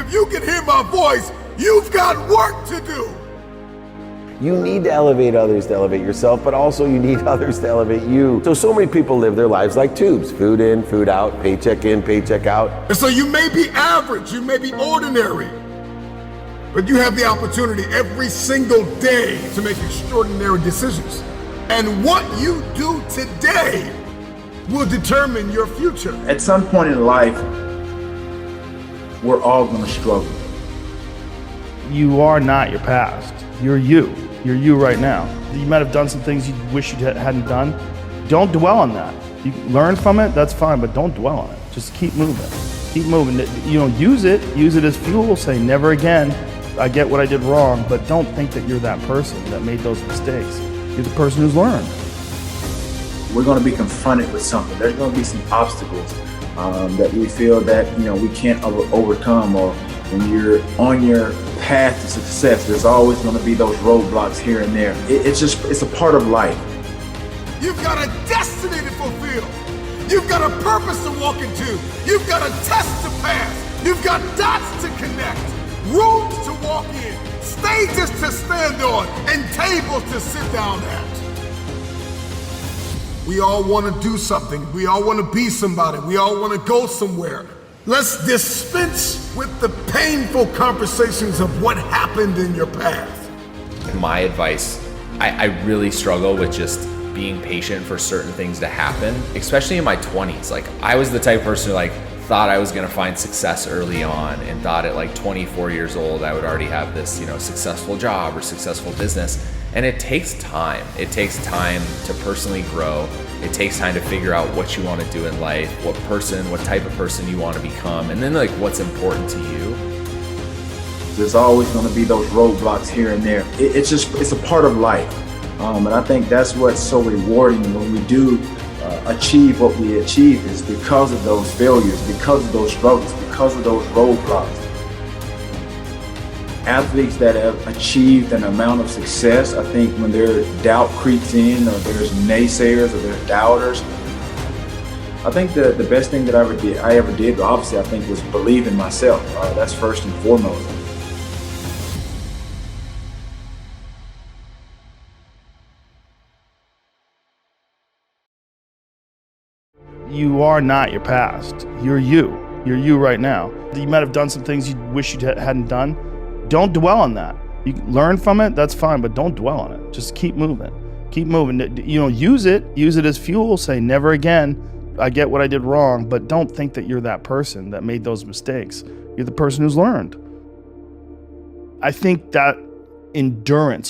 if you can hear my voice, you've got work to do. You need to elevate others to elevate yourself, but also you need others to elevate you. So many people live their lives like tubes. Food in, food out, paycheck in, paycheck out. And so you may be average, you may be ordinary, but you have the opportunity every single day to make extraordinary decisions. And what you do today will determine your future. At some point in life, we're all gonna struggle. You are not your past. You're you. You're you right now. You might have done some things you wish you hadn't done. Don't dwell on that. You learn from it, that's fine, but don't dwell on it. Just keep moving. Keep moving. Use it as fuel. Say, never again. I get what I did wrong, but don't think that you're that person that made those mistakes. You're the person who's learned. We're gonna be confronted with something. There's gonna be some obstacles that we feel that we can't overcome, or when you're on your path to success, there's always going to be those roadblocks here and there. It's a part of life. You've got a destiny to fulfill. You've got a purpose to walk into. You've got a test to pass. You've got dots to connect, rooms to walk in, stages to stand on, and tables to sit down at. We all want to do something. We all want to be somebody. We all want to go somewhere. Let's dispense with the painful conversations of what happened in your past. My advice, I really struggle with just being patient for certain things to happen, especially in my 20s. Like, I was the type of person who thought I was gonna find success early on, and thought at 24 years old I would already have this successful job or successful business. And it takes time. It takes time to personally grow. It takes time to figure out what you want to do in life, what type of person you want to become, and then what's important to you. There's always going to be those roadblocks here and there. It's a part of life. And I think that's what's so rewarding when we do achieve what we achieve, is because of those failures, because of those struggles, because of those roadblocks. Athletes that have achieved an amount of success, I think when their doubt creeps in, or there's naysayers, or there's doubters, I think the best thing that I ever did, obviously, I think, was believe in myself. That's first and foremost. You are not your past. You're you. You're you right now. You might have done some things you wish you hadn't done. Don't dwell on that. You learn from it, that's fine, but don't dwell on it. Just keep moving. Keep moving. Use it as fuel. Say, never again. I get what I did wrong, but don't think that you're that person that made those mistakes. You're the person who's learned. I think that enduring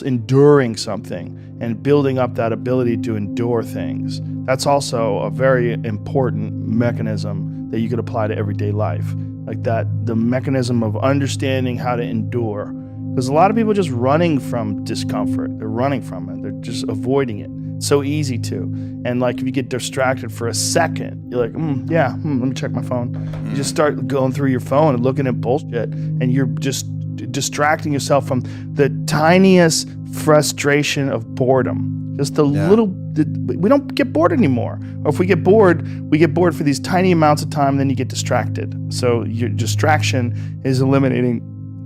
something and building up that ability to endure things, that's also a very important mechanism that you could apply to everyday life. Like that, the mechanism of understanding how to endure. Because a lot of people are just running from discomfort. They're running from it. They're just avoiding it. It's so easy to. And if you get distracted for a second, you're like, let me check my phone. You just start going through your phone and looking at bullshit, and you're just distracting yourself from the tiniest frustration of boredom. Just the little, we don't get bored anymore. Or if we get bored for these tiny amounts of time, then you get distracted. So your distraction is eliminating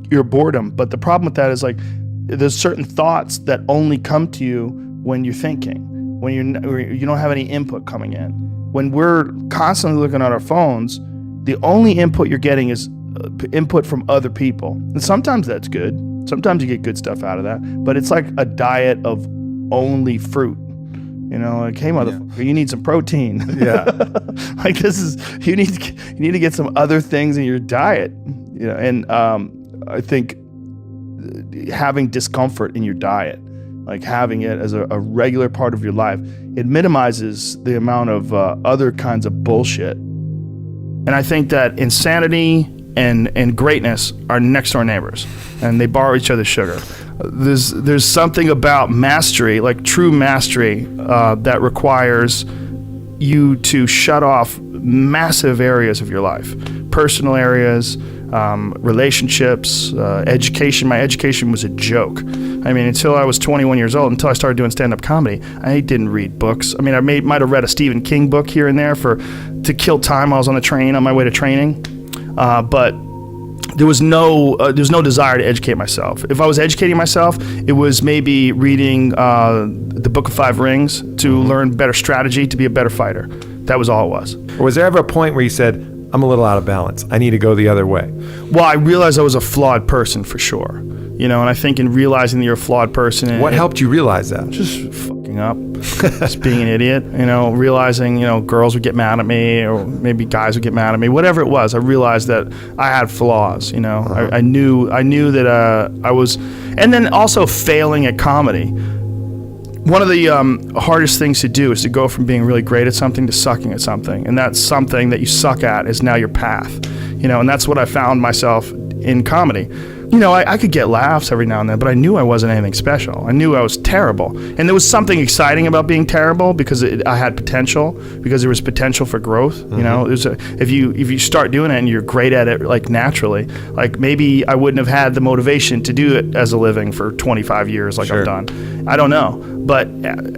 your boredom. But the problem with that is there's certain thoughts that only come to you when you're thinking, when you don't have any input coming in. When we're constantly looking at our phones, the only input you're getting is input from other people. And sometimes that's good. Sometimes you get good stuff out of that. But it's like a diet of only fruit. Hey, motherfucker, you need some protein. Yeah. You need to get some other things in your diet. And I think having discomfort in your diet, having it as a regular part of your life, it minimizes the amount of other kinds of bullshit. And I think that insanity and greatness are next door neighbors, and they borrow each other's sugar. There's something about mastery, true mastery, that requires you to shut off massive areas of your life, personal areas, relationships, education. My education was a joke. Until I was 21 years old, until I started doing stand-up comedy, I didn't read books. I might have read a Stephen King book here and there to kill time while I was on the train on my way to training. But there was no desire to educate myself. If I was educating myself, it was maybe reading the Book of Five Rings to learn better strategy, to be a better fighter. That was all it was. Or was there ever a point where you said, I'm a little out of balance, I need to go the other way? Well, I realized I was a flawed person for sure. You know, and I think in realizing that you're a flawed person... What helped you realize that? Just fucking up. Just being an idiot. You know, realizing, you know, girls would get mad at me, or maybe guys would get mad at me. Whatever it was, I realized that I had flaws, you know. I knew that I was... And then also failing at comedy. One of the hardest things to do is to go from being really great at something to sucking at something. And that something that you suck at is now your path. You know, and that's what I found myself in comedy. You know, I could get laughs every now and then, but I knew I wasn't anything special. I knew I was terrible. And there was something exciting about being terrible because I had potential, because there was potential for growth. You know, if you start doing it and you're great at it, like naturally, like maybe I wouldn't have had the motivation to do it as a living for 25 years like I've done. I don't know. But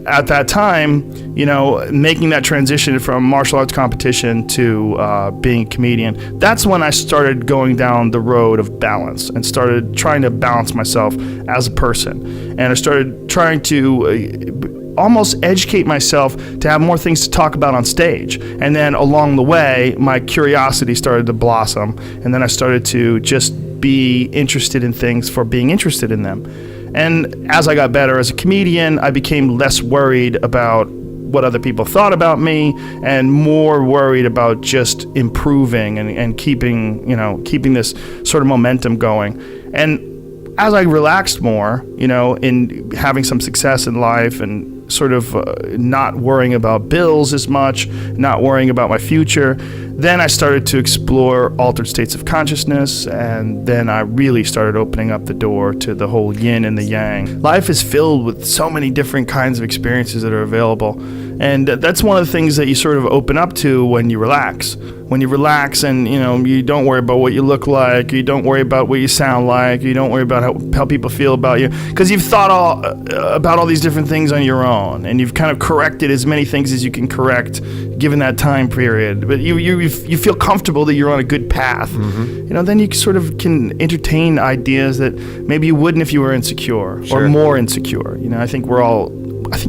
at that time, you know, making that transition from martial arts competition to being a comedian, that's when I started going down the road of balance and started trying to balance myself as a person. And I started trying to almost educate myself to have more things to talk about on stage. And then along the way, my curiosity started to blossom. And then I started to just be interested in things for being interested in them. And as I got better as a comedian, I became less worried about what other people thought about me and more worried about just improving and keeping this sort of momentum going. And as I relaxed more, you know, in having some success in life and sort of not worrying about bills as much, not worrying about my future, then I started to explore altered states of consciousness, and then I really started opening up the door to the whole yin and the yang. Life is filled with so many different kinds of experiences that are available, and that's one of the things that you sort of open up to when you relax. When you relax and, you know, you don't worry about what you look like, you don't worry about what you sound like, you don't worry about how people feel about you, because you've thought about all these different things on your own, and you've kind of corrected as many things as you can correct given that time period. But you feel comfortable that you're on a good path. You know, then you sort of can entertain ideas that maybe you wouldn't if you were insecure or more insecure. You know, I think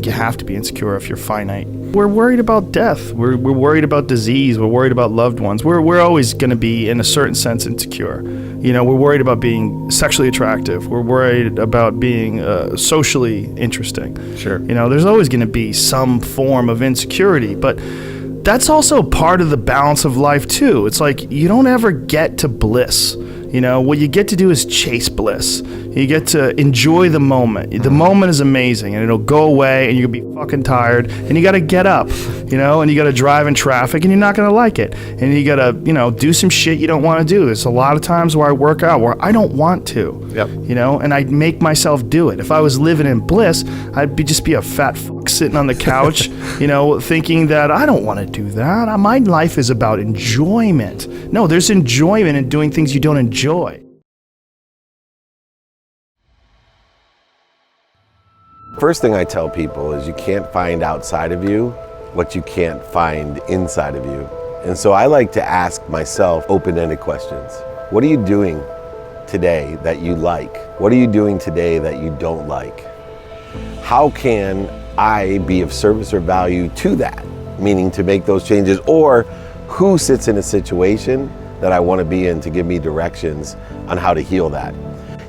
you have to be insecure if you're finite. We're worried about death. We're worried about disease. We're worried about loved ones. We're always going to be, in a certain sense, insecure. You know, we're worried about being sexually attractive. We're worried about being socially interesting. You know, there's always going to be some form of insecurity, but that's also part of the balance of life too. It's like you don't ever get to bliss. You know, what you get to do is chase bliss. You get to enjoy the moment. The moment is amazing, and it'll go away, and you'll be fucking tired, and you got to get up, you know, and you got to drive in traffic, and you're not going to like it. And you got to, you know, do some shit you don't want to do. There's a lot of times where I work out where I don't want to, you know, and I make myself do it. If I was living in bliss, I'd just be a fat fuck sitting on the couch, you know, thinking that I don't want to do that. My life is about enjoyment. No, there's enjoyment in doing things you don't enjoy. First thing I tell people is you can't find outside of you what you can't find inside of you. And so I like to ask myself open-ended questions. What are you doing today that you like? What are you doing today that you don't like? How can I be of service or value to that? Meaning to make those changes, or who sits in a situation that I want to be in to give me directions on how to heal that.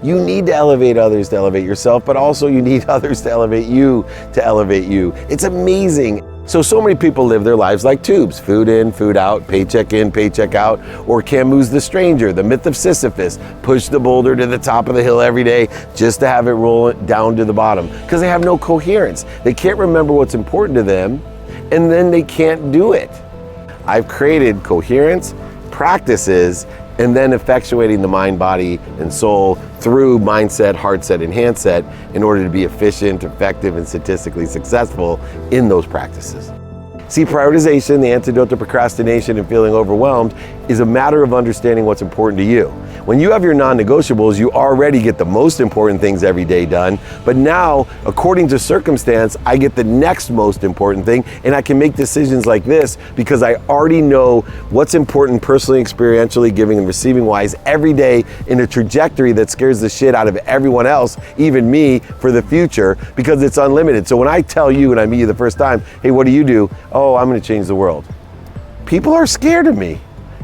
You need to elevate others to elevate yourself, but also you need others to elevate you to elevate you. It's amazing. So many people live their lives like tubes, food in, food out, paycheck in, paycheck out, or Camus' The Stranger, the myth of Sisyphus, push the boulder to the top of the hill every day just to have it roll down to the bottom, because they have no coherence. They can't remember what's important to them, and then they can't do it. I've created coherence, practices, and then effectuating the mind, body, and soul through mindset, heart set, and hand set in order to be efficient, effective, and statistically successful in those practices. See, prioritization, the antidote to procrastination and feeling overwhelmed, is a matter of understanding what's important to you. When you have your non-negotiables, you already get the most important things every day done. But now, according to circumstance, I get the next most important thing, and I can make decisions like this because I already know what's important personally, experientially, giving and receiving wise every day in a trajectory that scares the shit out of everyone else, even me, for the future, because it's unlimited. So when I tell you and I meet you the first time, hey, what do you do? Oh, I'm gonna change the world. People are scared of me.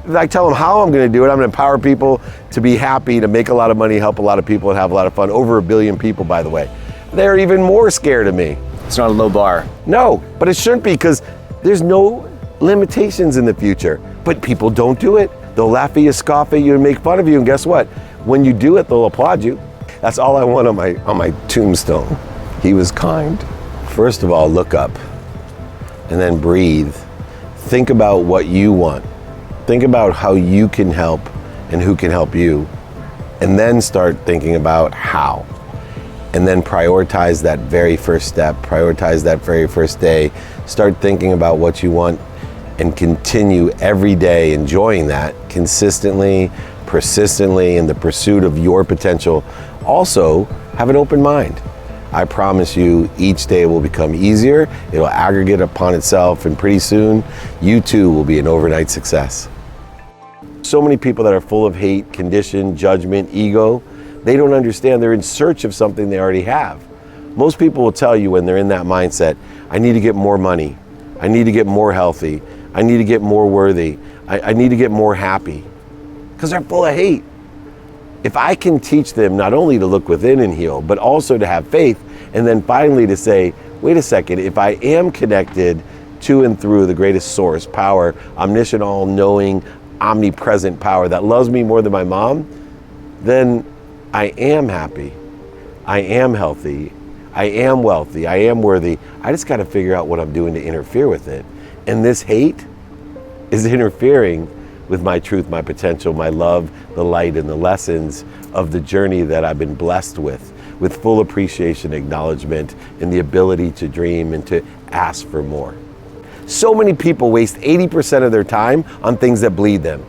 I tell them how I'm gonna do it. I'm gonna empower people to be happy, to make a lot of money, help a lot of people, and have a lot of fun. Over 1 billion people, by the way. They're even more scared of me. It's not a low bar. No, but it shouldn't be, because there's no limitations in the future. But people don't do it. They'll laugh at you, scoff at you, and make fun of you, and guess what? When you do it, they'll applaud you. That's all I want on my tombstone. He was kind. First of all, look up, and then breathe. Think about what you want. Think about how you can help and who can help you. And then start thinking about how. And then prioritize that very first step, prioritize that very first day. Start thinking about what you want and continue every day enjoying that consistently, persistently, in the pursuit of your potential. Also, have an open mind. I promise you, each day will become easier. It'll aggregate upon itself, and pretty soon, you too will be an overnight success. So many people that are full of hate, condition, judgment, ego, they don't understand they're in search of something they already have. Most people will tell you when they're in that mindset, I need to get more money. I need to get more healthy. I need to get more worthy. I need to get more happy. Because they're full of hate. If I can teach them not only to look within and heal, but also to have faith, and then finally to say, wait a second, if I am connected to and through the greatest source, power, omniscient, all-knowing, omnipresent power that loves me more than my mom, then I am happy, I am healthy, I am wealthy, I am worthy. I just gotta figure out what I'm doing to interfere with it. And this hate is interfering with my truth, my potential, my love, the light, and the lessons of the journey that I've been blessed with full appreciation, acknowledgement, and the ability to dream and to ask for more. So many people waste 80% of their time on things that bleed them.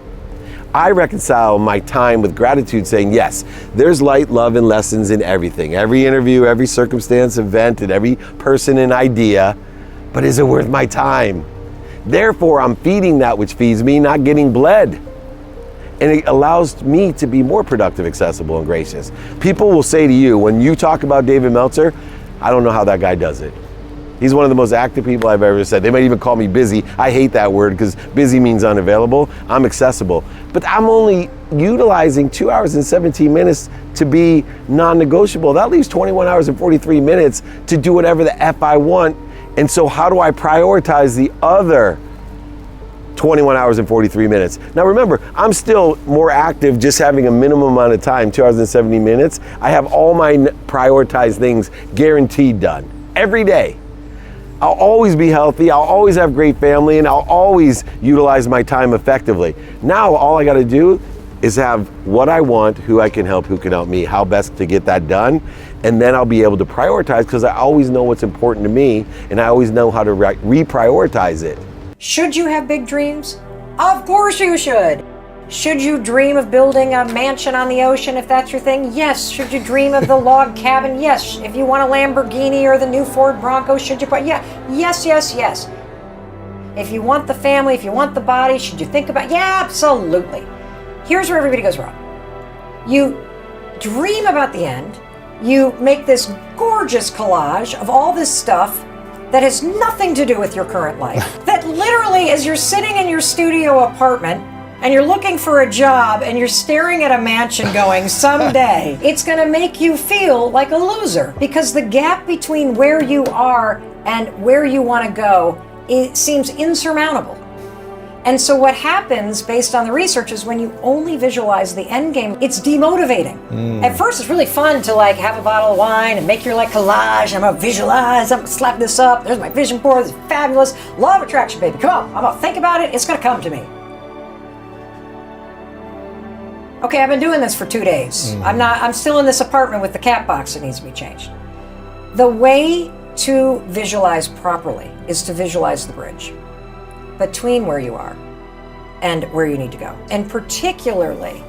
I reconcile my time with gratitude, saying, yes, there's light, love, and lessons in everything. Every interview, every circumstance, event, and every person and idea, but is it worth my time? Therefore, I'm feeding that which feeds me, not getting bled. And it allows me to be more productive, accessible, and gracious. People will say to you, when you talk about David Meltzer, I don't know how that guy does it. He's one of the most active people I've ever said. They might even call me busy. I hate that word because busy means unavailable. I'm accessible. But I'm only utilizing 2 hours and 17 minutes to be non-negotiable. That leaves 21 hours and 43 minutes to do whatever the F I want. And so how do I prioritize the other 21 hours and 43 minutes? Now remember, I'm still more active just having a minimum amount of time, 2 hours and 70 minutes. I have all my prioritized things guaranteed done every day. I'll always be healthy, I'll always have great family, and I'll always utilize my time effectively. Now all I gotta do is have what I want, who I can help, who can help me, how best to get that done, and then I'll be able to prioritize because I always know what's important to me and I always know how to reprioritize it. Should you have big dreams? Of course you should. Should you dream of building a mansion on the ocean if that's your thing? Yes. Should you dream of the log cabin? Yes. If you want a Lamborghini or the new Ford Bronco, should you? Yeah. Yes, yes, yes. If you want the family, if you want the body, should you think about? Yeah, absolutely. Here's where everybody goes wrong. You dream about the end. You make this gorgeous collage of all this stuff that has nothing to do with your current life. That literally, as you're sitting in your studio apartment and you're looking for a job and you're staring at a mansion going, someday, it's gonna make you feel like a loser because the gap between where you are and where you wanna go, it seems insurmountable. And so what happens based on the research is when you only visualize the end game, it's demotivating. At first it's really fun to like have a bottle of wine and make your like collage. I'm gonna visualize, I'm gonna slap this up. There's my vision board, this is fabulous. Law of attraction, baby, come on. I'm gonna think about it, it's gonna come to me. Okay, I've been doing this for 2 days. I'm still in this apartment with the cat box that needs to be changed. The way to visualize properly is to visualize the bridge between where you are and where you need to go. And particularly,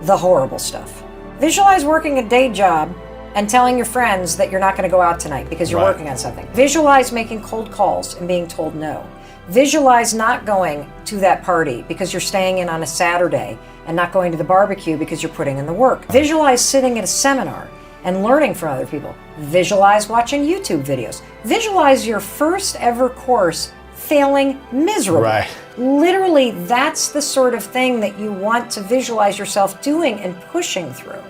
the horrible stuff. Visualize working a day job and telling your friends that you're not going to go out tonight because you're working on something. Visualize making cold calls and being told no. Visualize not going to that party because you're staying in on a Saturday and not going to the barbecue because you're putting in the work. Visualize sitting at a seminar and learning from other people. Visualize watching YouTube videos. Visualize your first ever course failing miserably. Right. Literally, that's the sort of thing that you want to visualize yourself doing and pushing through,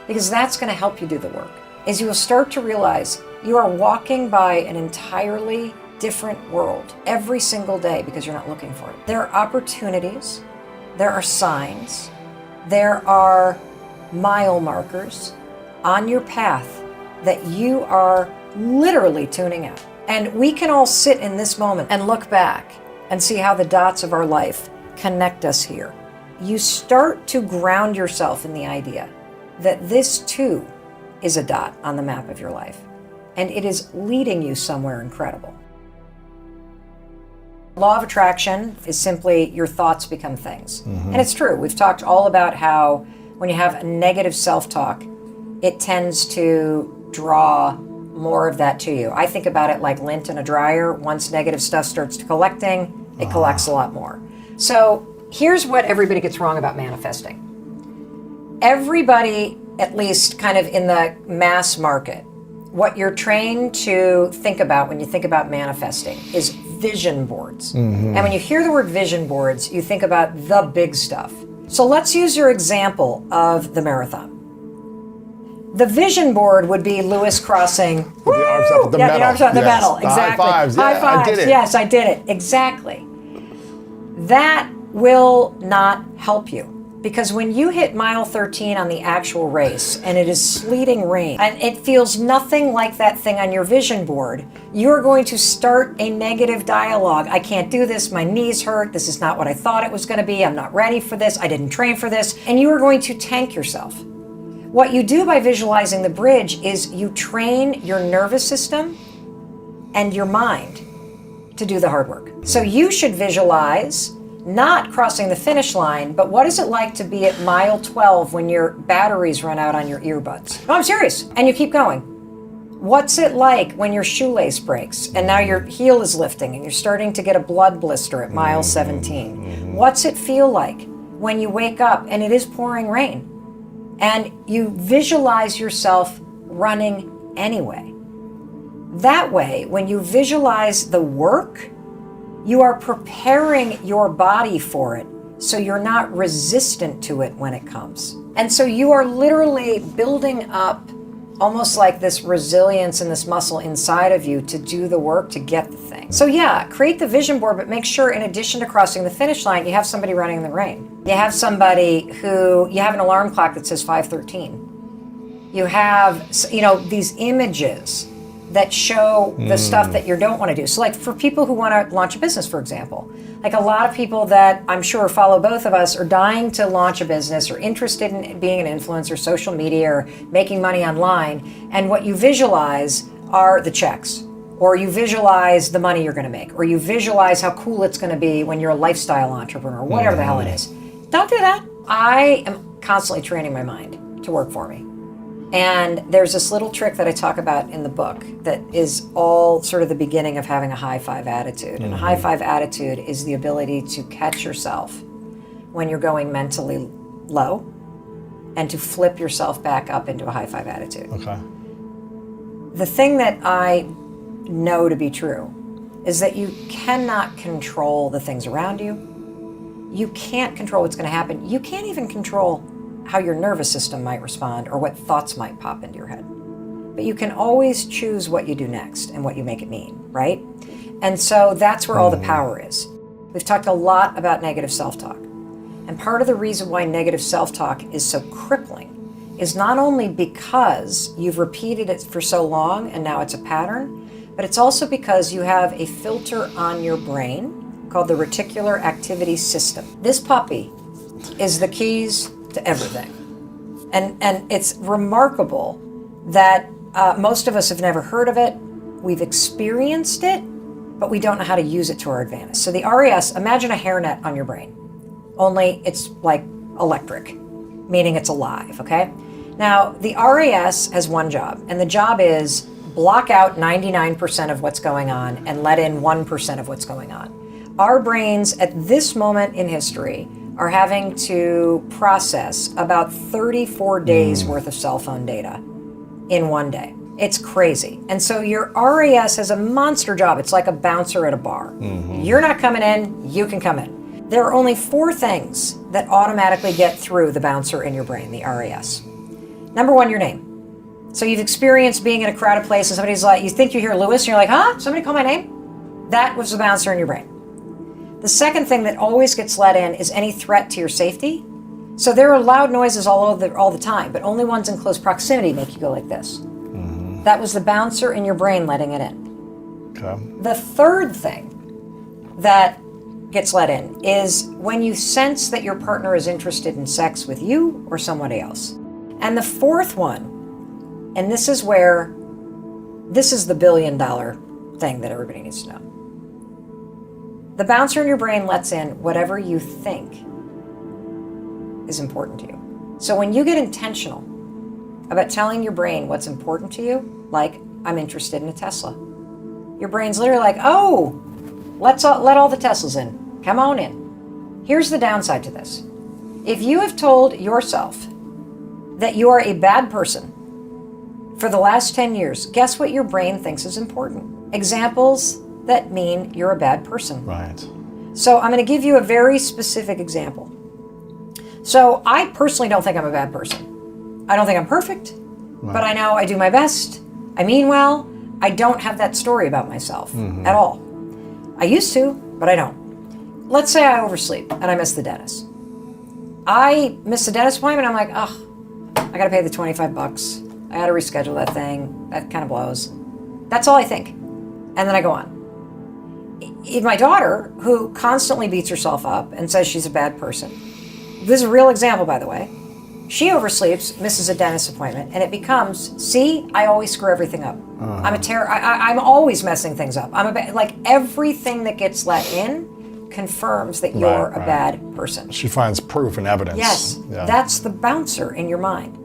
because that's going to help you do the work. Is you will start to realize you are walking by an entirely different world every single day because you're not looking for it. There are opportunities, there are signs, there are mile markers on your path that you are literally tuning out. And we can all sit in this moment and look back and see how the dots of our life connect us here. You start to ground yourself in the idea that this too is a dot on the map of your life, and it is leading you somewhere incredible. Law of attraction is simply your thoughts become things. And it's true. We've talked all about how when you have a negative self-talk, it tends to draw more of that to you. I think about it like lint in a dryer. Once negative stuff starts collecting, it collects a lot more. So here's what everybody gets wrong about manifesting. Everybody, at least kind of in the mass market, what you're trained to think about when you think about manifesting is vision boards. And when you hear the word vision boards, you think about the big stuff. So let's use your example of the marathon. The vision board would be Lewis crossing. The arms up at the medal. The arms up at the Yes. medal. The Exactly. high fives. Yeah, High fives. I did it. Yes, I did it. Exactly. That will not help you. Because when you hit mile 13 on the actual race and it is sleeting rain and it feels nothing like that thing on your vision board, you're going to start a negative dialogue. I can't do this. My knees hurt. This is not what I thought it was going to be. I'm not ready for this. I didn't train for this. And you are going to tank yourself. What you do by visualizing the bridge is you train your nervous system and your mind to do the hard work. So you should visualize not crossing the finish line, but what is it like to be at mile 12 when your batteries run out on your earbuds? No, I'm serious. And you keep going. What's it like when your shoelace breaks and now your heel is lifting and you're starting to get a blood blister at mile 17? What's it feel like when you wake up and it is pouring rain and you visualize yourself running anyway? That way, when you visualize the work, you are preparing your body for it, so you're not resistant to it when it comes. And so you are literally building up almost like this resilience and this muscle inside of you to do the work to get the thing. So yeah, create the vision board, but make sure in addition to crossing the finish line, you have somebody running in the rain. You have somebody who, you have an alarm clock that says 5:13. You have, these images that show the stuff that you don't want to do. So like for people who want to launch a business, for example, like a lot of people that I'm sure follow both of us are dying to launch a business or interested in being an influencer, social media, or making money online. And what you visualize are the checks, or you visualize the money you're going to make, or you visualize how cool it's going to be when you're a lifestyle entrepreneur, whatever the hell it is. Don't do that. I am constantly training my mind to work for me. And there's this little trick that I talk about in the book that is all sort of the beginning of having a high five attitude. And a high five attitude is the ability to catch yourself when you're going mentally low and to flip yourself back up into a high five attitude. Okay. The thing that I know to be true is that you cannot control the things around you. You can't control what's going to happen. You can't even control how your nervous system might respond or what thoughts might pop into your head. But you can always choose what you do next and what you make it mean, right? And so that's where all the power is. We've talked a lot about negative self-talk. And part of the reason why negative self-talk is so crippling is not only because you've repeated it for so long and now it's a pattern, but it's also because you have a filter on your brain called the reticular activity system. This puppy is the keys to everything. And it's remarkable that most of us have never heard of it. We've experienced it, but we don't know how to use it to our advantage. So the RAS, imagine a hairnet on your brain, only it's like electric. meaning it's alive, okay? Now, the RAS has one job, and the job is block out 99% of what's going on and let in 1% of what's going on. Our brains at this moment in history are having to process about 34 days worth of cell phone data in one day. It's crazy. And so your RAS has a monster job. It's like a bouncer at a bar. You're not coming in, you can come in. There are only 4 things that automatically get through the bouncer in your brain, the RAS. Number 1, your name. So you've experienced being in a crowded place and somebody's like, you think you hear Lewis and you're like, huh? Somebody call my name? That was the bouncer in your brain. The second thing that always gets let in is any threat to your safety. So there are loud noises all the time, but only ones in close proximity make you go like this. That was the bouncer in your brain letting it in. Okay. The third thing that gets let in is when you sense that your partner is interested in sex with you or somebody else. And the fourth one, and this is the $1 billion thing that everybody needs to know. The bouncer in your brain lets in whatever you think is important to you. So when you get intentional about telling your brain what's important to you, like, I'm interested in a Tesla, your brain's literally like, oh, let all the Teslas in. Come on in. Here's the downside to this. If you have told yourself that you are a bad person for the last 10 years, guess what your brain thinks is important? Examples that mean you're a bad person. Right. So I'm going to give you a very specific example. So I personally don't think I'm a bad person. I don't think I'm perfect, but I know I do my best. I mean well. I don't have that story about myself at all. I used to, but I don't. Let's say I oversleep and I miss the dentist. I miss the dentist appointment, I'm like, I gotta pay the $25. I gotta reschedule that thing. That kind of blows. That's all I think. And then I go on. If my daughter, who constantly beats herself up and says she's a bad person, this is a real example, by the way. She oversleeps, misses a dentist appointment, and it becomes, see, I always screw everything up. I'm always messing things up. Like everything that gets let in confirms that you're a bad person. She finds proof and evidence. Yes, that's the bouncer in your mind.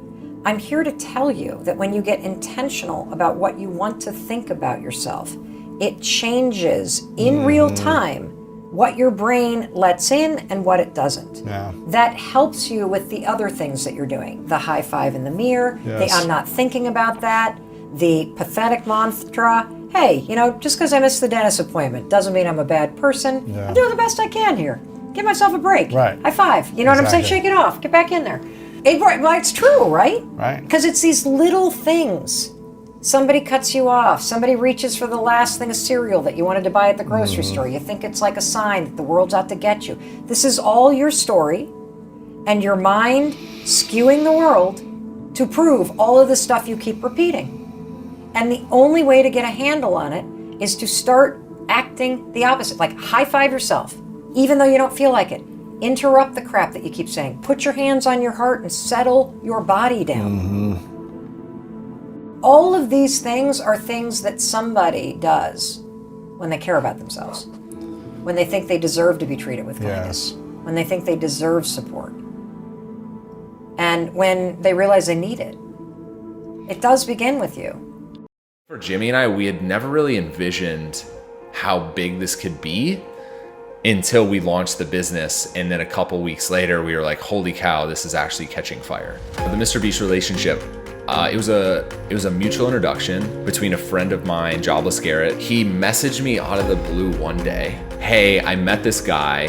I'm here to tell you that when you get intentional about what you want to think about yourself, it changes in real time what your brain lets in and what it doesn't. Yeah. That helps you with the other things that you're doing. The high five in the mirror, the I'm not thinking about that, the pathetic mantra. Hey, just because I missed the dentist appointment doesn't mean I'm a bad person. Yeah. I'm doing the best I can here. Give myself a break. Right. High five. You know what I'm saying? Shake it off. Get back in there. It's true, right? Right. Because it's these little things. Somebody cuts you off. Somebody reaches for the last thing of cereal that you wanted to buy at the grocery store. You think it's like a sign that the world's out to get you. This is all your story and your mind skewing the world to prove all of the stuff you keep repeating. And the only way to get a handle on it is to start acting the opposite. Like high five yourself, even though you don't feel like it. Interrupt the crap that you keep saying. Put your hands on your heart and settle your body down. All of these things are things that somebody does when they care about themselves, when they think they deserve to be treated with kindness, when they think they deserve support, and when they realize they need it. It does begin with you. For Jimmy and I, we had never really envisioned how big this could be until we launched the business. And then a couple weeks later, we were like, holy cow, this is actually catching fire. The MrBeast relationship, it was a mutual introduction between a friend of mine, Jobless Garrett. He messaged me out of the blue one day. Hey, I met this guy.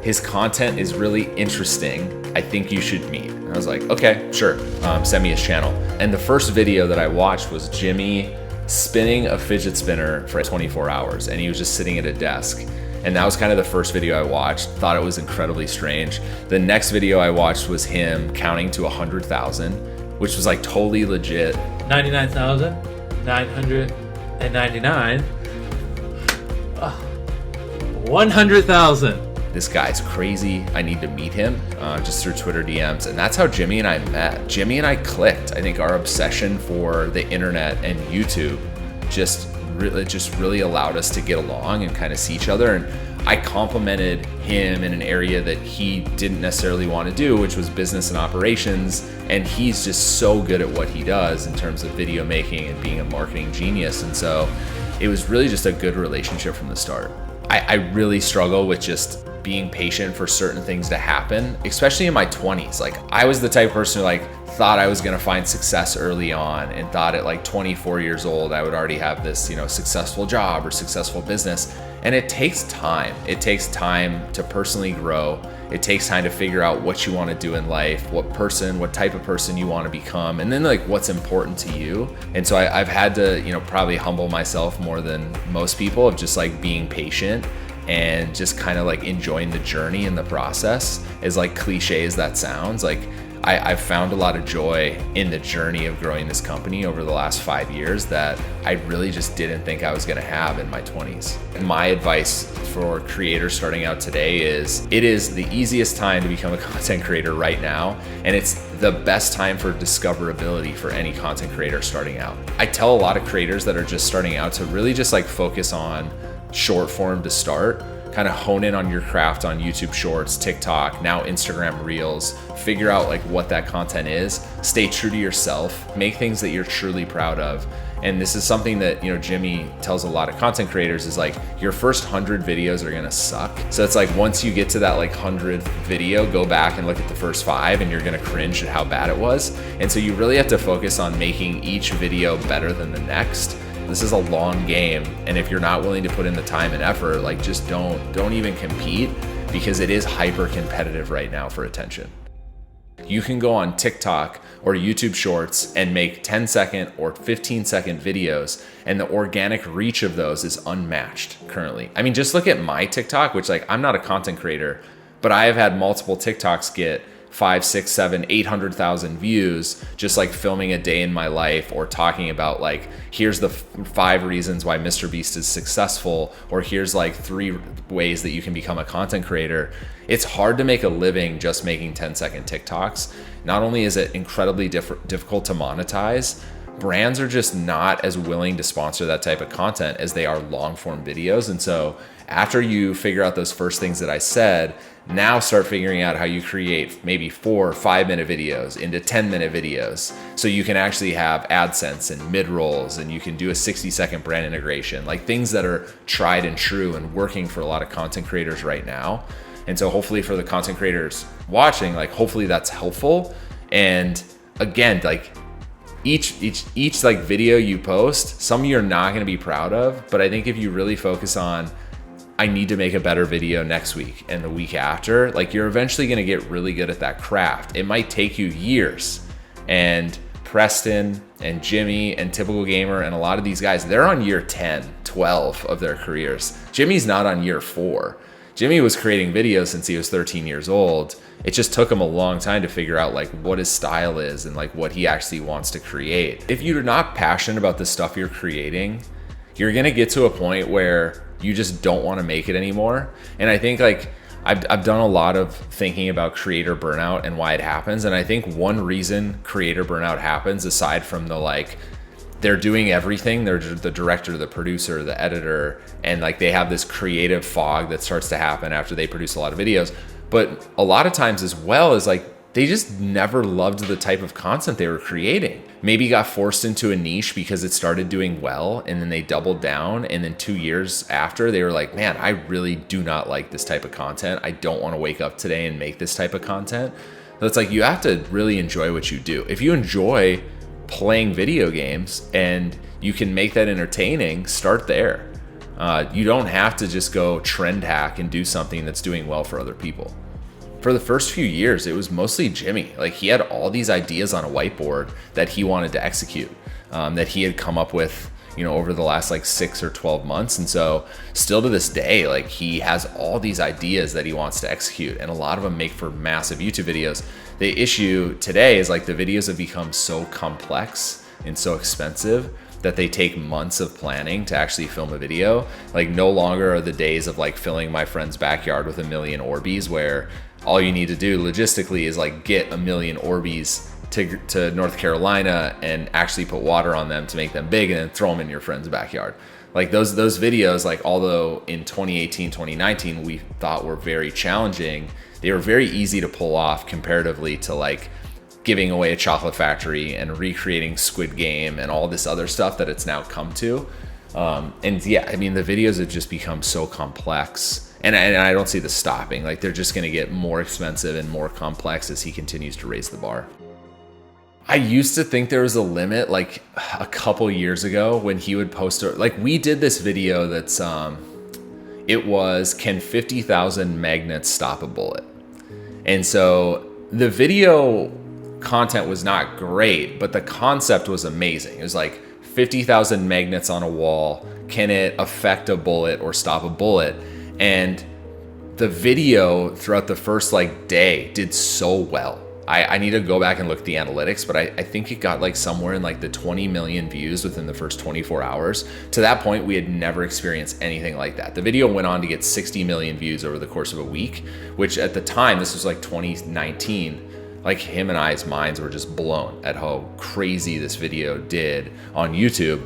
His content is really interesting. I think you should meet. And I was like, okay, sure. Send me his channel. And the first video that I watched was Jimmy spinning a fidget spinner for 24 hours. And he was just sitting at a desk. And that was kind of the first video I watched. Thought it was incredibly strange. The next video I watched was him counting to 100,000, which was like totally legit. 99,999. 100,000. This guy's crazy. I need to meet him, just through Twitter DMs. And that's how Jimmy and I met. Jimmy and I clicked. I think our obsession for the internet and YouTube just it just really allowed us to get along and kind of see each other. And I complimented him in an area that he didn't necessarily want to do, which was business and operations. And he's just so good at what he does in terms of video making and being a marketing genius. And so it was really just a good relationship from the start. I really struggle with just being patient for certain things to happen, especially in my 20s. Like, I was the type of person who like thought I was going to find success early on, and thought at like 24 years old I would already have this, successful job or successful business. And it takes time. It takes time to personally grow. It takes time to figure out what you want to do in life, what type of person you want to become, and then like what's important to you. And so I've had to, probably humble myself more than most people, of just like being patient and just kind of like enjoying the journey and the process. As like cliche as that sounds, like I've found a lot of joy in the journey of growing this company over the last 5 years that I really just didn't think I was going to have in my 20s. My advice for creators starting out today is, it is the easiest time to become a content creator right now, and it's the best time for discoverability for any content creator starting out. I tell a lot of creators that are just starting out to really just like focus on short form to start. Kind of hone in on your craft on YouTube Shorts, TikTok, now Instagram Reels. Figure out like what that content is. Stay true to yourself. Make things that you're truly proud of. And this is something that, Jimmy tells a lot of content creators, is like, your first 100 videos are gonna suck. So it's like, once you get to that like 100th video, go back and look at the first 5 and you're gonna cringe at how bad it was. And so you really have to focus on making each video better than the next. This is a long game, and if you're not willing to put in the time and effort, like, just don't even compete, because it is hyper competitive right now for attention. You can go on TikTok or YouTube Shorts and make 10-second or 15-second videos, and the organic reach of those is unmatched currently. I mean, just look at my TikTok, which, like, I'm not a content creator, but I have had multiple TikToks get 5, 6, 7, 800,000 views, just like filming a day in my life, or talking about like, here's the 5 reasons why MrBeast is successful, or here's like 3 ways that you can become a content creator. It's hard to make a living just making 10-second TikToks. Not only is it incredibly difficult to monetize, brands are just not as willing to sponsor that type of content as they are long form videos. And so after you figure out those first things that I said, now start figuring out how you create maybe 4 or 5 minute videos into 10-minute videos, so you can actually have AdSense and mid-rolls, and you can do a 60-second brand integration, like things that are tried and true and working for a lot of content creators right now. And so hopefully for the content creators watching, like, hopefully that's helpful. And again, like, each like video you post, some you're not going to be proud of, but I think if you really focus on, I need to make a better video next week and the week after, like, you're eventually going to get really good at that craft. It might take you years. And Preston and Jimmy and Typical Gamer and a lot of these guys, they're on year 10, 12 of their careers. Jimmy's not on year 4. Jimmy was creating videos since he was 13 years old. It just took him a long time to figure out like what his style is and like what he actually wants to create. If you're not passionate about the stuff you're creating, you're gonna get to a point where you just don't want to make it anymore. And I think like I've done a lot of thinking about creator burnout and why it happens. And I think one reason creator burnout happens, aside from the like, they're doing everything, they're the director, the producer, the editor, and like they have this creative fog that starts to happen after they produce a lot of videos. But a lot of times as well is like, they just never loved the type of content they were creating. Maybe got forced into a niche because it started doing well, and then they doubled down, and then 2 years after they were like, man, I really do not like this type of content. I don't want to wake up today and make this type of content. So it's like, you have to really enjoy what you do. If you enjoy playing video games and you can make that entertaining, start there. You don't have to just go trend hack and do something that's doing well for other people. For the first few years, it was mostly Jimmy. Like, he had all these ideas on a whiteboard that he wanted to execute, that he had come up with, over the last like 6 or 12 months. And so still to this day, like, he has all these ideas that he wants to execute, and a lot of them make for massive YouTube videos. The issue today is like the videos have become so complex and so expensive that they take months of planning to actually film a video. Like, no longer are the days of like filling my friend's backyard with 1 million Orbeez, where all you need to do logistically is like get 1 million Orbeez to North Carolina and actually put water on them to make them big, and then throw them in your friend's backyard. Like those videos, like although in 2018, 2019, we thought were very challenging, they were very easy to pull off comparatively to like giving away a chocolate factory and recreating Squid Game and all this other stuff that it's now come to. And yeah, I mean, the videos have just become so complex, and I don't see this stopping. Like they're just going to get more expensive and more complex as he continues to raise the bar. I used to think there was a limit like a couple years ago when he would post, like we did this video that's, it was, can 50,000 magnets stop a bullet? And so the video content was not great, but the concept was amazing. It was like 50,000 magnets on a wall. Can it affect a bullet or stop a bullet? And the video throughout the first like day did so well. I need to go back and look at the analytics, but I think it got like somewhere in like the 20 million views within the first 24 hours. To that point, we had never experienced anything like that. The video went on to get 60 million views over the course of a week, which at the time, this was like 2019, like him and I's minds were just blown at how crazy this video did on YouTube.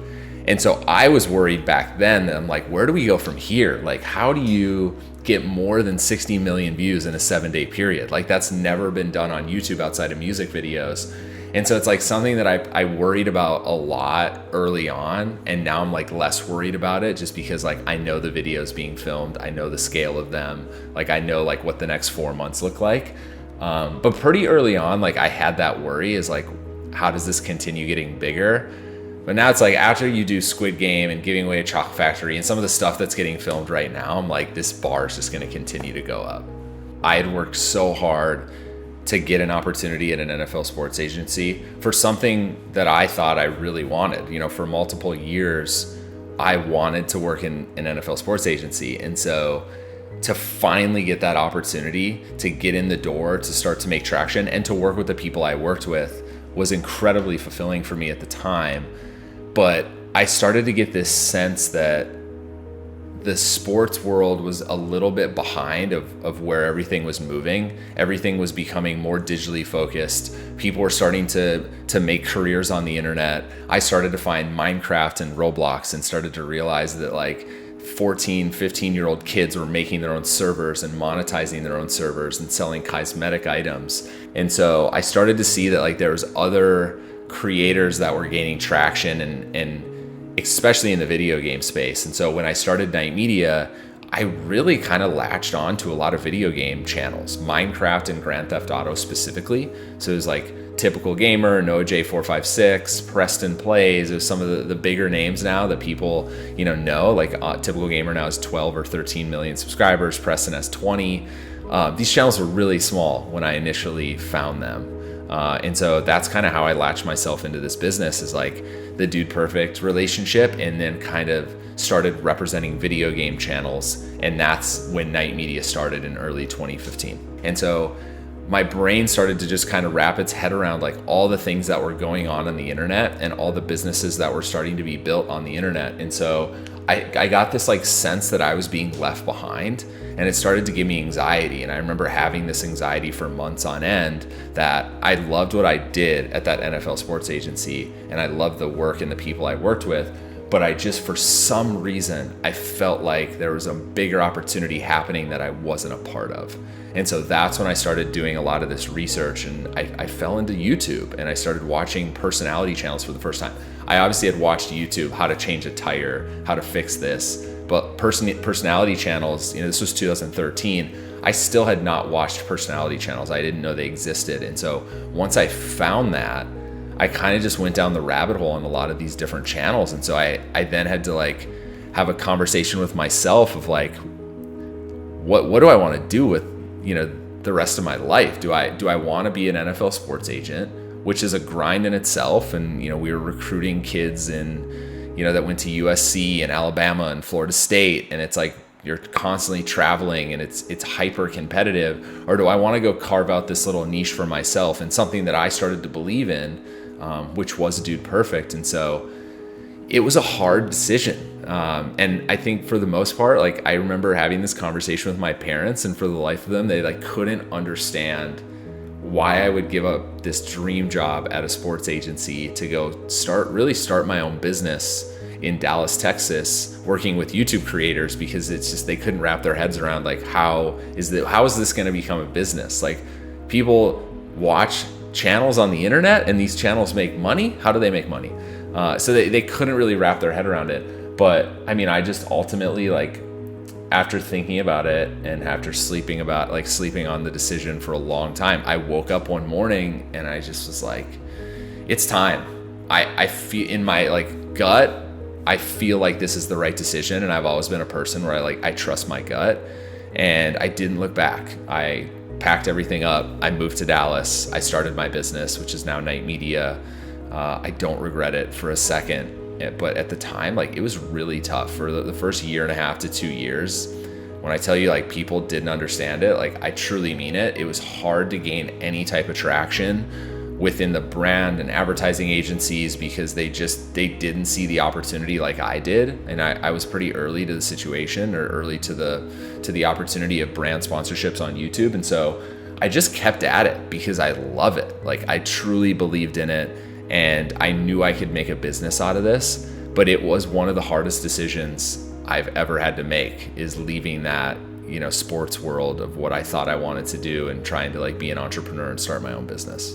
And so I was worried back then that I'm like, where do we go from here? Like, how do you get more than 60 million views in a 7-day period? Like that's never been done on YouTube outside of music videos. And so it's like something that I worried about a lot early on. And now I'm like less worried about it just because like I know the videos being filmed. I know the scale of them. Like I know like what the next 4 months look like. But pretty early on, like I had that worry is like, how does this continue getting bigger? But now it's like after you do Squid Game and giving away a chocolate factory and some of the stuff that's getting filmed right now, I'm like, this bar is just going to continue to go up. I had worked so hard to get an opportunity at an NFL sports agency for something that I thought I really wanted. You know, for multiple years, I wanted to work in an NFL sports agency. And so to finally get that opportunity to get in the door, to start to make traction and to work with the people I worked with was incredibly fulfilling for me at the time. But I started to get this sense that the sports world was a little bit behind of where everything was moving. Everything was becoming more digitally focused. People were starting to make careers on the internet. I started to find Minecraft and Roblox and started to realize that like 14, 15-year-old kids were making their own servers and monetizing their own servers and selling cosmetic items. And so I started to see that like there was other creators that were gaining traction and especially in the video game space. And so when I started Night Media, I really kind of latched on to a lot of video game channels, Minecraft and Grand Theft Auto specifically. So it was like Typical Gamer, NoJ456, Preston Plays. It was some of the bigger names now that people, you know, like Typical Gamer now has 12 or 13 million subscribers. Preston has 20. These channels were really small when I initially found them. And so that's kind of how I latched myself into this business, is like the Dude Perfect relationship, and then kind of started representing video game channels. And that's when Night Media started in early 2015. And so my brain started to just kind of wrap its head around like all the things that were going on the internet and all the businesses that were starting to be built on the internet. And so I got this like sense that I was being left behind, and it started to give me anxiety. And I remember having this anxiety for months on end, that I loved what I did at that NFL sports agency and I loved the work and the people I worked with, but I just, for some reason, I felt like there was a bigger opportunity happening that I wasn't a part of. And so that's when I started doing a lot of this research, and I fell into YouTube and I started watching personality channels for the first time. I obviously had watched YouTube, how to change a tire, how to fix this, but personality channels, you know, this was 2013. I still had not watched personality channels. I didn't know they existed. And so once I found that, I kind of just went down the rabbit hole on a lot of these different channels. And so I then had to like have a conversation with myself of like, what do I want to do with, you know, the rest of my life? Do I want to be an NFL sports agent, which is a grind in itself? And, you know, we were recruiting kids that went to USC and Alabama and Florida State. And it's like, you're constantly traveling and it's hyper competitive. Or do I want to go carve out this little niche for myself and something that I started to believe in, which was Dude Perfect. And so it was a hard decision. And I think for the most part, like I remember having this conversation with my parents, and for the life of them, they like couldn't understand why I would give up this dream job at a sports agency to go start my own business. in Dallas, Texas, working with YouTube creators, because it's just, they couldn't wrap their heads around like, how is this going to become a business? Like, people watch channels on the internet and these channels make money. How do they make money? So they couldn't really wrap their head around it. But I mean, I just ultimately, like, after thinking about it and after sleeping on the decision for a long time, I woke up one morning and I just was like, it's time. I feel in my like gut, I feel like this is the right decision. And I've always been a person where I trust my gut, and I didn't look back. I packed everything up. I moved to Dallas. I started my business, which is now Night Media. I don't regret it for a second. But at the time, like, it was really tough for the first 1.5 to 2 years. When I tell you, like, people didn't understand it, like, I truly mean it. It was hard to gain any type of traction within the brand and advertising agencies, because they didn't see the opportunity like I did. And I was pretty early to the situation, or early to the opportunity of brand sponsorships on YouTube. And so I just kept at it because I love it. Like, I truly believed in it. And I knew I could make a business out of this, but it was one of the hardest decisions I've ever had to make, is leaving that, sports world of what I thought I wanted to do and trying to like be an entrepreneur and start my own business.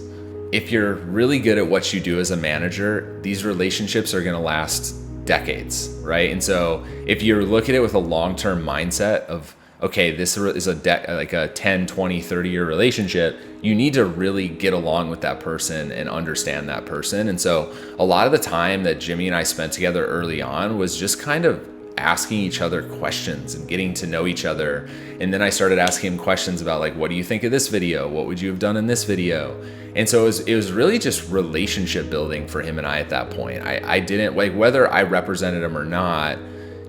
If you're really good at what you do as a manager, these relationships are going to last decades, right? And so if you look at it with a long-term mindset of, okay, this is a 10, 20, 30-year relationship, you need to really get along with that person and understand that person. And so a lot of the time that Jimmy and I spent together early on was just kind of asking each other questions and getting to know each other. And then I started asking him questions about, like, what do you think of this video? What would you have done in this video? And so it was really just relationship building for him and I at that point. I didn't, like, whether I represented him or not,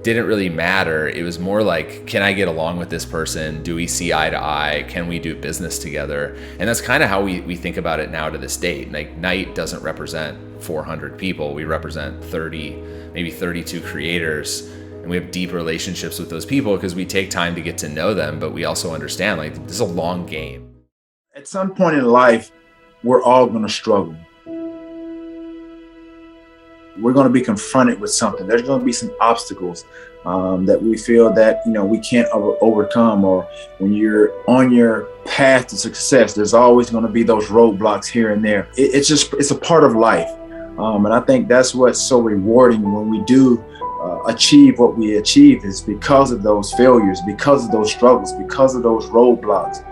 didn't really matter. It was more like, can I get along with this person? Do we see eye to eye? Can we do business together? And that's kind of how we think about it now to this date. Like, Night doesn't represent 400 people. We represent 30, maybe 32 creators. And we have deep relationships with those people because we take time to get to know them, but we also understand, like, this is a long game. At some point in life, we're all going to struggle. We're going to be confronted with something. There's going to be some obstacles that we feel that, we can't overcome. Or when you're on your path to success, there's always going to be those roadblocks here and there. It's a part of life. And I think that's what's so rewarding when we do achieve what we achieve, is because of those failures, because of those struggles, because of those roadblocks.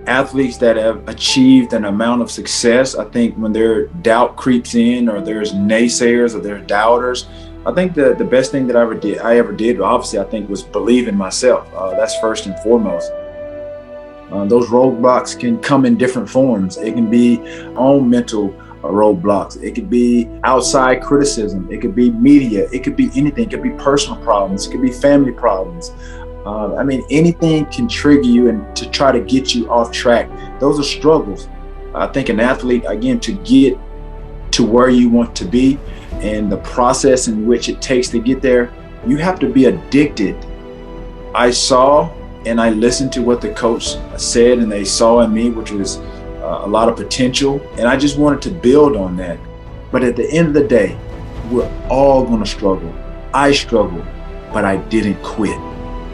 Athletes that have achieved an amount of success, I think when their doubt creeps in, or there's naysayers or there's doubters, I think the best thing that I ever did, obviously, I think, was believe in myself. That's first and foremost. Those roadblocks can come in different forms. It can be own mental roadblocks. It could be outside criticism. It could be media. It could be anything. It could be personal problems. It could be family problems. Anything can trigger you and to try to get you off track. Those are struggles. I think an athlete, again, to get to where you want to be and the process in which it takes to get there, you have to be addicted. I saw and I listened to what the coach said, and they saw in me, which was a lot of potential. And I just wanted to build on that. But at the end of the day, we're all going to struggle. I struggled, but I didn't quit.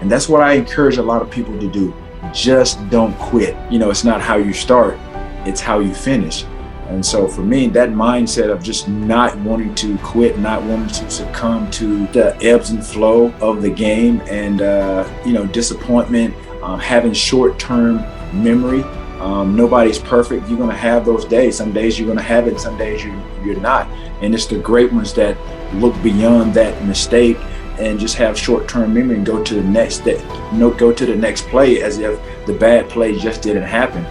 And that's what I encourage a lot of people to do. Just don't quit. It's not how you start, it's how you finish. And so for me, that mindset of just not wanting to quit, not wanting to succumb to the ebbs and flow of the game, and disappointment, having short-term memory. Nobody's perfect. You're going to have those days. Some days you're going to have it, some days you're not. And it's the great ones that look beyond that mistake and just have short-term memory and go to the next play as if the bad play just didn't happen.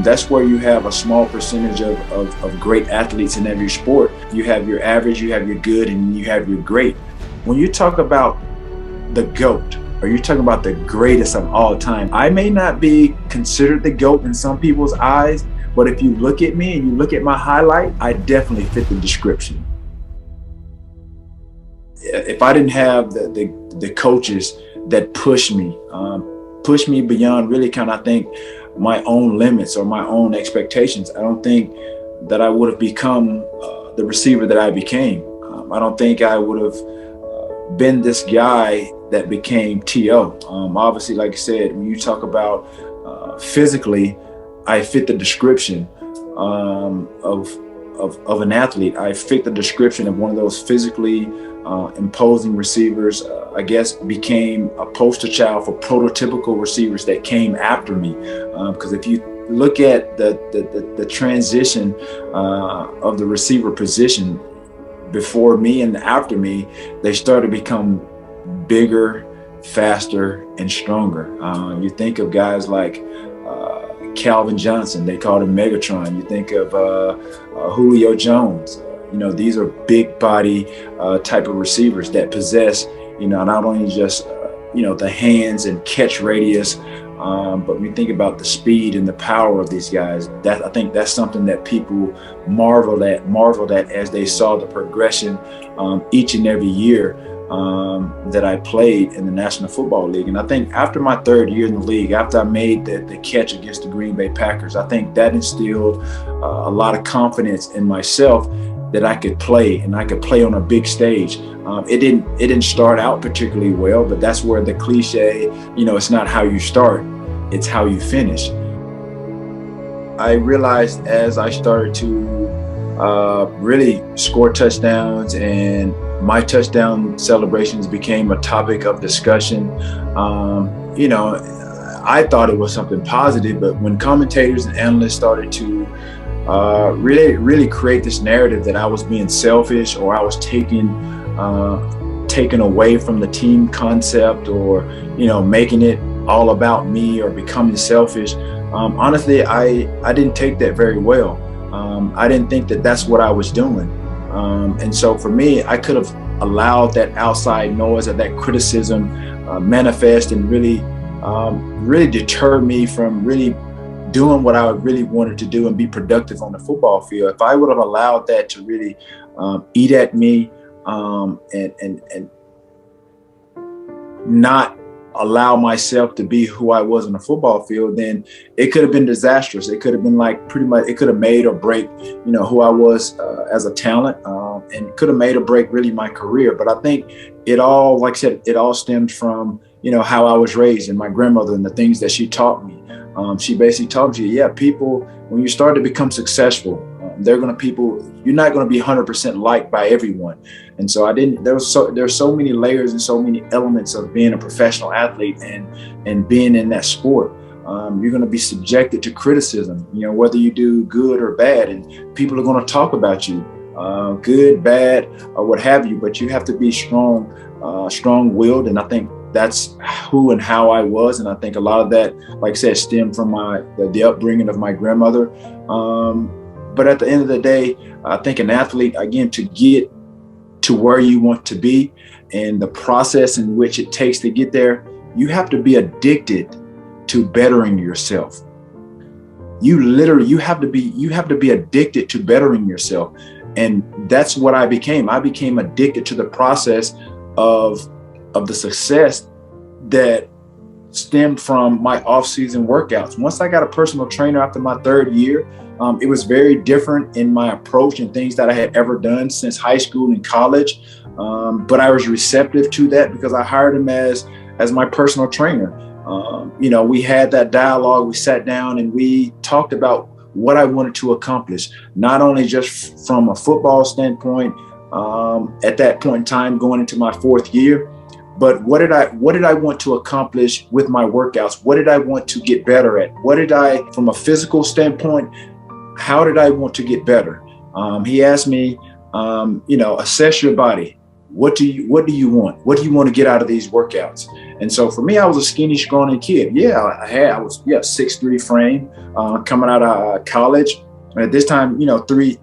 That's where you have a small percentage of great athletes in every sport. You have your average, you have your good, and you have your great. When you talk about the GOAT, or you're talking about the greatest of all time, I may not be considered the GOAT in some people's eyes, but if you look at me and you look at my highlight, I definitely fit the description. If I didn't have the coaches that pushed me beyond really kind of, I think, my own limits or my own expectations, I don't think that I would have become the receiver that I became. I don't think I would have been this guy that became T.O. Obviously, like I said, when you talk about physically, I fit the description of an athlete. I fit the description of one of those physically imposing receivers. I guess became a poster child for prototypical receivers that came after me. Because if you look at the transition of the receiver position before me and after me, they started to become bigger, faster, and stronger. You think of guys like Calvin Johnson, they called him Megatron. You think of Julio Jones. These are big body type of receivers that possess, not only just, the hands and catch radius, but when you think about the speed and the power of these guys, I think that's something that people marveled at as they saw the progression each and every year that I played in the National Football League. And I think after my third year in the league, after I made the catch against the Green Bay Packers, I think that instilled a lot of confidence in myself that I could play, and I could play on a big stage. It didn't start out particularly well, but that's where the cliche, it's not how you start, it's how you finish. I realized as I started to really score touchdowns, and my touchdown celebrations became a topic of discussion. I thought it was something positive, but when commentators and analysts started to really create this narrative that I was being selfish, or I was taken away from the team concept, or making it all about me or becoming selfish, honestly, I didn't take that very well. I didn't think that that's what I was doing. And so for me, I could have allowed that outside noise or that criticism manifest and really deter me from really doing what I really wanted to do and be productive on the football field. If I would have allowed that to really eat at me and not allow myself to be who I was on the football field, then it could have been disastrous. It could have been it could have made or break, who I was as a talent, and could have made or break really my career. But I think it all, like I said, it all stemmed from, how I was raised and my grandmother and the things that she taught me. She basically taught me, people, when you start to become successful, you're not going to be 100% liked by everyone. And so there's so many layers and so many elements of being a professional athlete and being in that sport. You're going to be subjected to criticism, whether you do good or bad, and people are going to talk about you, good, bad, or what have you, but you have to be strong-willed. And I think that's who and how I was. And I think a lot of that, like I said, stemmed from the upbringing of my grandmother. But at the end of the day, I think an athlete, again, to get to where you want to be and the process in which it takes to get there, you have to be addicted to bettering yourself. You have to be addicted to bettering yourself. And that's what I became. I became addicted to the process of the success that stemmed from my off-season workouts. Once I got a personal trainer after my third year, it was very different in my approach and things that I had ever done since high school and college. But I was receptive to that because I hired him as my personal trainer. We had that dialogue, we sat down and we talked about what I wanted to accomplish, not only just from a football standpoint, at that point in time going into my fourth year, but what did I want to accomplish with my workouts? What did I want to get better at? From a physical standpoint, how did I want to get better? He asked me, assess your body. What do you want? What do you want to get out of these workouts? And so for me, I was a skinny, scrawny kid. I was 6'3" frame, coming out of college. And at this time, 3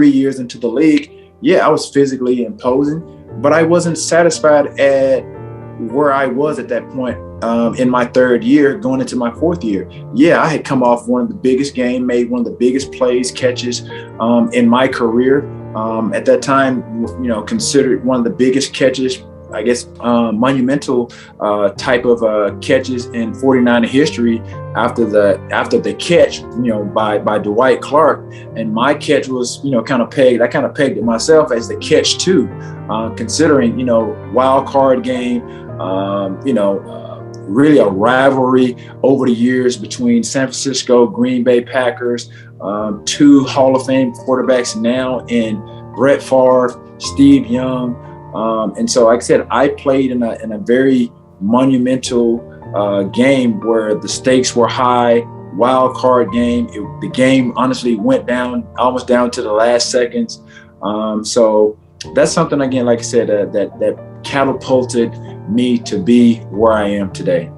years into the league, I was physically imposing, but I wasn't satisfied at where I was at that point in my third year, going into my fourth year. I had come off one of the biggest games, made one of the biggest catches in my career. At that time, considered one of the biggest catches monumental type of catches in 49er history after the catch, by Dwight Clark. And my catch was, kind of pegged it myself as the catch too, considering, wild card game, really a rivalry over the years between San Francisco, Green Bay Packers, two Hall of Fame quarterbacks now in Brett Favre, Steve Young. And so, like I said, I played in a very monumental game where the stakes were high, wild card game. The game honestly went down, almost down to the last seconds. So that's something, again, like I said, that catapulted me to be where I am today.